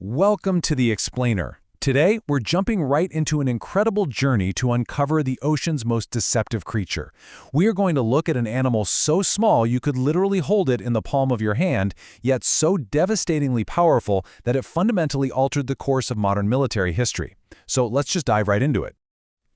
Welcome to The Explainer. Today, we're jumping right into an incredible journey to uncover the ocean's most deceptive creature. We are going to look at an animal so small you could literally hold it in the palm of your hand, yet so devastatingly powerful that it fundamentally altered the course of modern military history. So let's just dive right into it.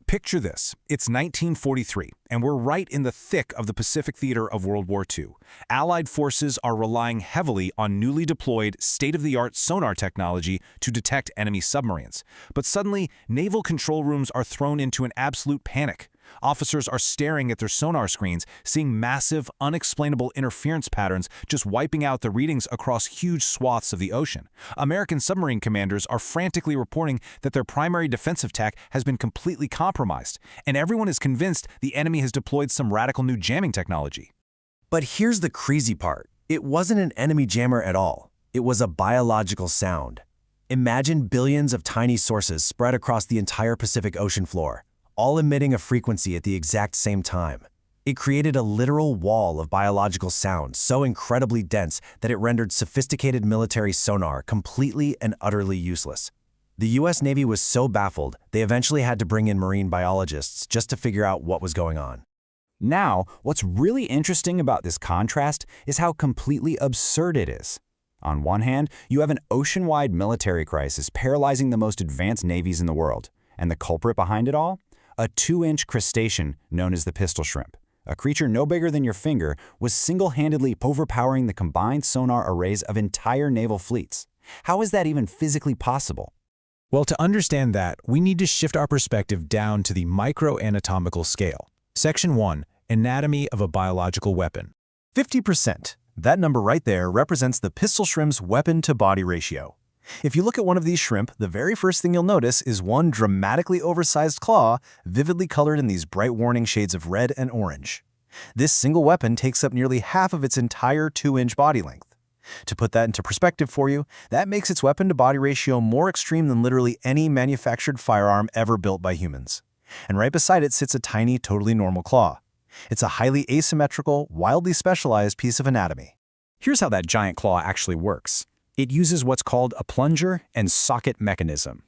Picture this. It's 1943, and we're right in the thick of the Pacific theater of World War II. Allied forces are relying heavily on newly deployed, state-of-the-art sonar technology to detect enemy submarines. But suddenly, naval control rooms are thrown into an absolute panic. Officers are staring at their sonar screens, seeing massive, unexplainable interference patterns just wiping out the readings across huge swaths of the ocean. American submarine commanders are frantically reporting that their primary defensive tech has been completely compromised, and everyone is convinced the enemy has deployed some radical new jamming technology. But here's the crazy part. It wasn't an enemy jammer at all. It was a biological sound. Imagine billions of tiny sources spread across the entire Pacific Ocean floor, all emitting a frequency at the exact same time. It created a literal wall of biological sound so incredibly dense that it rendered sophisticated military sonar completely and utterly useless. The US Navy was so baffled, they eventually had to bring in marine biologists just to figure out what was going on. Now, what's really interesting about this contrast is how completely absurd it is. On one hand, you have an ocean-wide military crisis paralyzing the most advanced navies in the world, and the culprit behind it all? A 2-inch crustacean known as the pistol shrimp, a creature no bigger than your finger, was single-handedly overpowering the combined sonar arrays of entire naval fleets. How is that even physically possible? Well, to understand that, we need to shift our perspective down to the microanatomical scale. Section 1. Anatomy of a biological weapon. 50%. That number right there represents the pistol shrimp's weapon-to-body ratio. If you look at one of these shrimp, the very first thing you'll notice is one dramatically oversized claw, vividly colored in these bright warning shades of red and orange. This single weapon takes up nearly half of its entire 2-inch body length. To put that into perspective for you, that makes its weapon-to-body ratio more extreme than literally any manufactured firearm ever built by humans. And right beside it sits a tiny, totally normal claw. It's a highly asymmetrical, wildly specialized piece of anatomy. Here's how that giant claw actually works. It uses what's called a plunger and socket mechanism.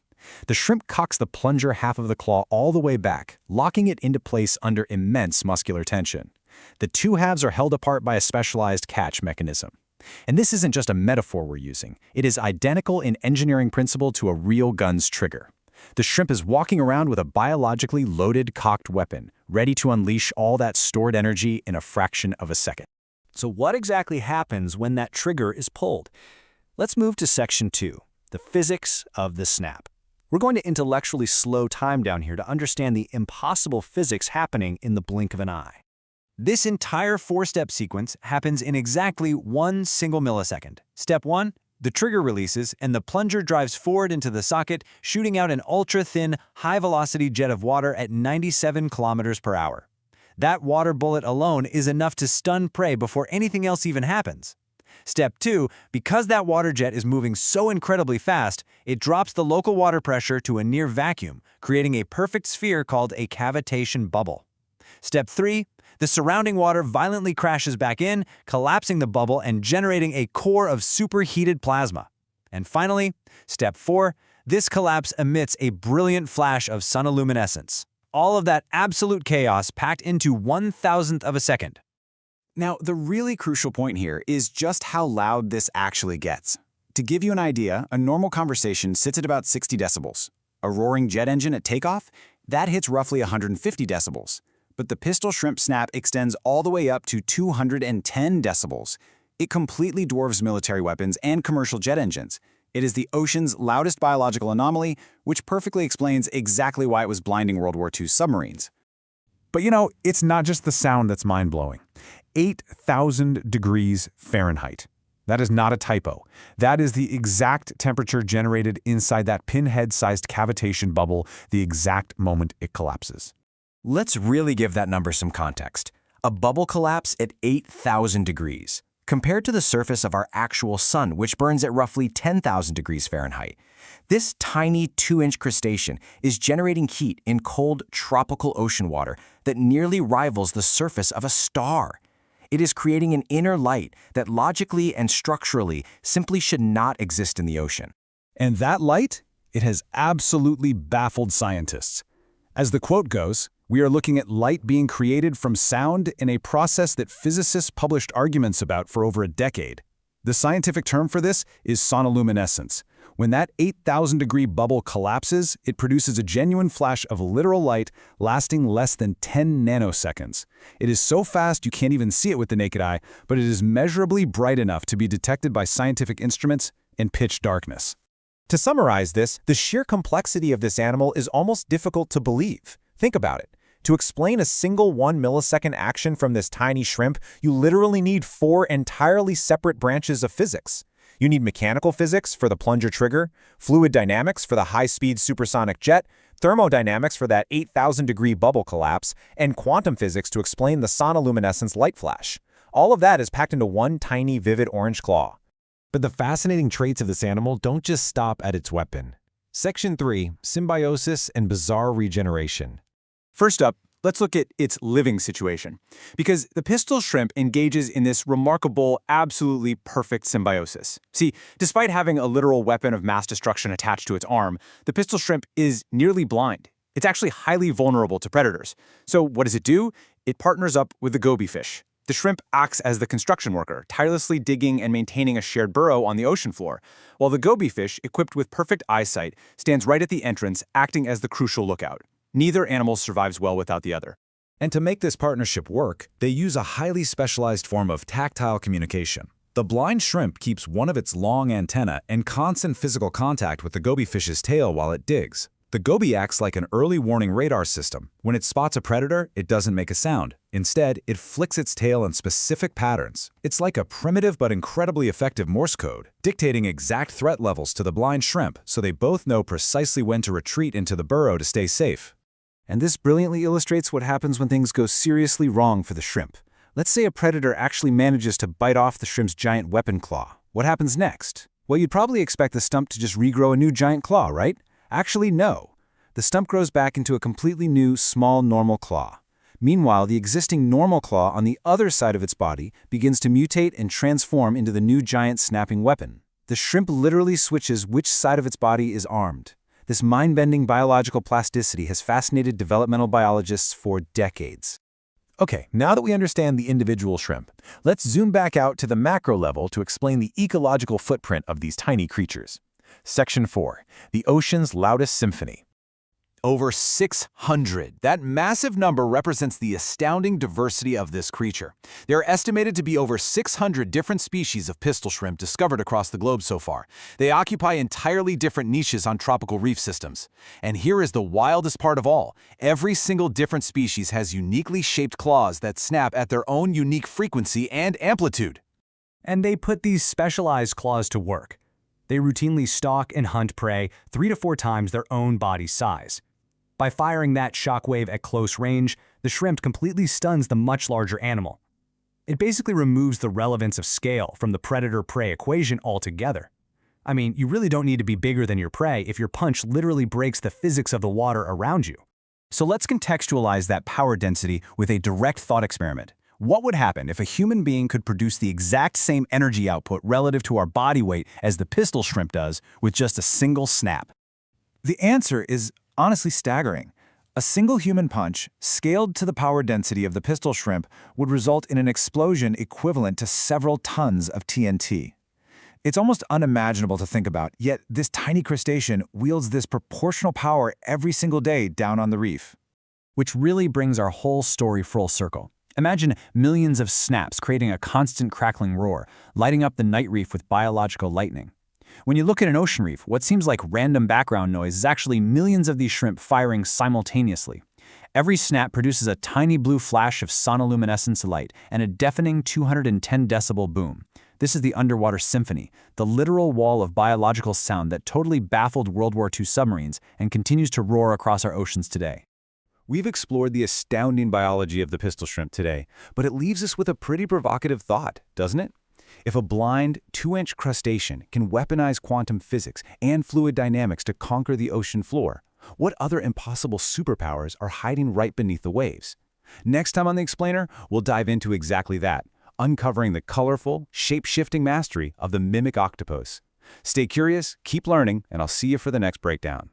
The shrimp cocks the plunger half of the claw all the way back, locking it into place under immense muscular tension. The two halves are held apart by a specialized catch mechanism. And this isn't just a metaphor we're using. It is identical in engineering principle to a real gun's trigger. The shrimp is walking around with a biologically loaded, cocked weapon, ready to unleash all that stored energy in a fraction of a second. So what exactly happens when that trigger is pulled? Let's move to Section 2, the physics of the snap. We're going to intellectually slow time down here to understand the impossible physics happening in the blink of an eye. This entire 4-step sequence happens in exactly 1 single millisecond. Step 1, the trigger releases and the plunger drives forward into the socket, shooting out an ultra-thin, high-velocity jet of water at 97 kilometers per hour. That water bullet alone is enough to stun prey before anything else even happens. Step 2, because that water jet is moving so incredibly fast, it drops the local water pressure to a near vacuum, creating a perfect sphere called a cavitation bubble. Step 3, the surrounding water violently crashes back in, collapsing the bubble and generating a core of superheated plasma. And finally, Step 4, this collapse emits a brilliant flash of sonoluminescence. All of that absolute chaos packed into 1,000th of a second. Now, the really crucial point here is just how loud this actually gets. To give you an idea, a normal conversation sits at about 60 decibels. A roaring jet engine at takeoff, that hits roughly 150 decibels. But the pistol shrimp snap extends all the way up to 210 decibels. It completely dwarfs military weapons and commercial jet engines. It is the ocean's loudest biological anomaly, which perfectly explains exactly why it was blinding World War II submarines. But it's not just the sound that's mind-blowing. 8,000 degrees Fahrenheit. That is not a typo. That is the exact temperature generated inside that pinhead-sized cavitation bubble the exact moment it collapses. Let's really give that number some context. A bubble collapse at 8,000 degrees. Compared to the surface of our actual sun, which burns at roughly 10,000 degrees Fahrenheit. This tiny 2-inch crustacean is generating heat in cold tropical ocean water that nearly rivals the surface of a star. It is creating an inner light that logically and structurally simply should not exist in the ocean. And that light? It has absolutely baffled scientists. As the quote goes, we are looking at light being created from sound in a process that physicists published arguments about for over a decade. The scientific term for this is sonoluminescence. When that 8,000-degree bubble collapses, it produces a genuine flash of literal light lasting less than 10 nanoseconds. It is so fast you can't even see it with the naked eye, but it is measurably bright enough to be detected by scientific instruments in pitch darkness. To summarize this, the sheer complexity of this animal is almost difficult to believe. Think about it. To explain a single 1 millisecond action from this tiny shrimp, you literally need 4 entirely separate branches of physics. You need mechanical physics for the plunger trigger, fluid dynamics for the high-speed supersonic jet, thermodynamics for that 8,000-degree bubble collapse, and quantum physics to explain the sonoluminescence light flash. All of that is packed into one tiny, vivid orange claw. But the fascinating traits of this animal don't just stop at its weapon. Section 3, Symbiosis and Bizarre Regeneration. First up, let's look at its living situation, because the pistol shrimp engages in this remarkable, absolutely perfect symbiosis. See, despite having a literal weapon of mass destruction attached to its arm, the pistol shrimp is nearly blind. It's actually highly vulnerable to predators. So what does it do? It partners up with the goby fish. The shrimp acts as the construction worker, tirelessly digging and maintaining a shared burrow on the ocean floor, while the goby fish, equipped with perfect eyesight, stands right at the entrance, acting as the crucial lookout. Neither animal survives well without the other. And to make this partnership work, they use a highly specialized form of tactile communication. The blind shrimp keeps one of its long antennae in constant physical contact with the goby fish's tail while it digs. The goby acts like an early warning radar system. When it spots a predator, it doesn't make a sound. Instead, it flicks its tail in specific patterns. It's like a primitive but incredibly effective Morse code, dictating exact threat levels to the blind shrimp so they both know precisely when to retreat into the burrow to stay safe. And this brilliantly illustrates what happens when things go seriously wrong for the shrimp. Let's say a predator actually manages to bite off the shrimp's giant weapon claw. What happens next? Well, you'd probably expect the stump to just regrow a new giant claw, right? Actually, no. The stump grows back into a completely new, small, normal claw. Meanwhile, the existing normal claw on the other side of its body begins to mutate and transform into the new giant snapping weapon. The shrimp literally switches which side of its body is armed. This mind-bending biological plasticity has fascinated developmental biologists for decades. Okay, now that we understand the individual shrimp, let's zoom back out to the macro level to explain the ecological footprint of these tiny creatures. Section 4, the ocean's loudest symphony. Over 600. That massive number represents the astounding diversity of this creature. There are estimated to be over 600 different species of pistol shrimp discovered across the globe so far. They occupy entirely different niches on tropical reef systems. And here is the wildest part of all. Every single different species has uniquely shaped claws that snap at their own unique frequency and amplitude. And they put these specialized claws to work. They routinely stalk and hunt prey 3 to 4 times their own body size. By firing that shockwave at close range, the shrimp completely stuns the much larger animal. It basically removes the relevance of scale from the predator-prey equation altogether. I mean, you really don't need to be bigger than your prey if your punch literally breaks the physics of the water around you. So let's contextualize that power density with a direct thought experiment. What would happen if a human being could produce the exact same energy output relative to our body weight as the pistol shrimp does with just a single snap? The answer is honestly staggering. A single human punch, scaled to the power density of the pistol shrimp, would result in an explosion equivalent to several tons of TNT. It's almost unimaginable to think about, yet this tiny crustacean wields this proportional power every single day down on the reef. Which really brings our whole story full circle. Imagine millions of snaps creating a constant crackling roar, lighting up the night reef with biological lightning. When you look at an ocean reef, what seems like random background noise is actually millions of these shrimp firing simultaneously. Every snap produces a tiny blue flash of sonoluminescence light and a deafening 210 decibel boom. This is the underwater symphony, the literal wall of biological sound that totally baffled World War II submarines and continues to roar across our oceans today. We've explored the astounding biology of the pistol shrimp today, but it leaves us with a pretty provocative thought, doesn't it? If a blind, 2-inch crustacean can weaponize quantum physics and fluid dynamics to conquer the ocean floor, what other impossible superpowers are hiding right beneath the waves? Next time on The Explainer, we'll dive into exactly that, uncovering the colorful, shape-shifting mastery of the mimic octopus. Stay curious, keep learning, and I'll see you for the next breakdown.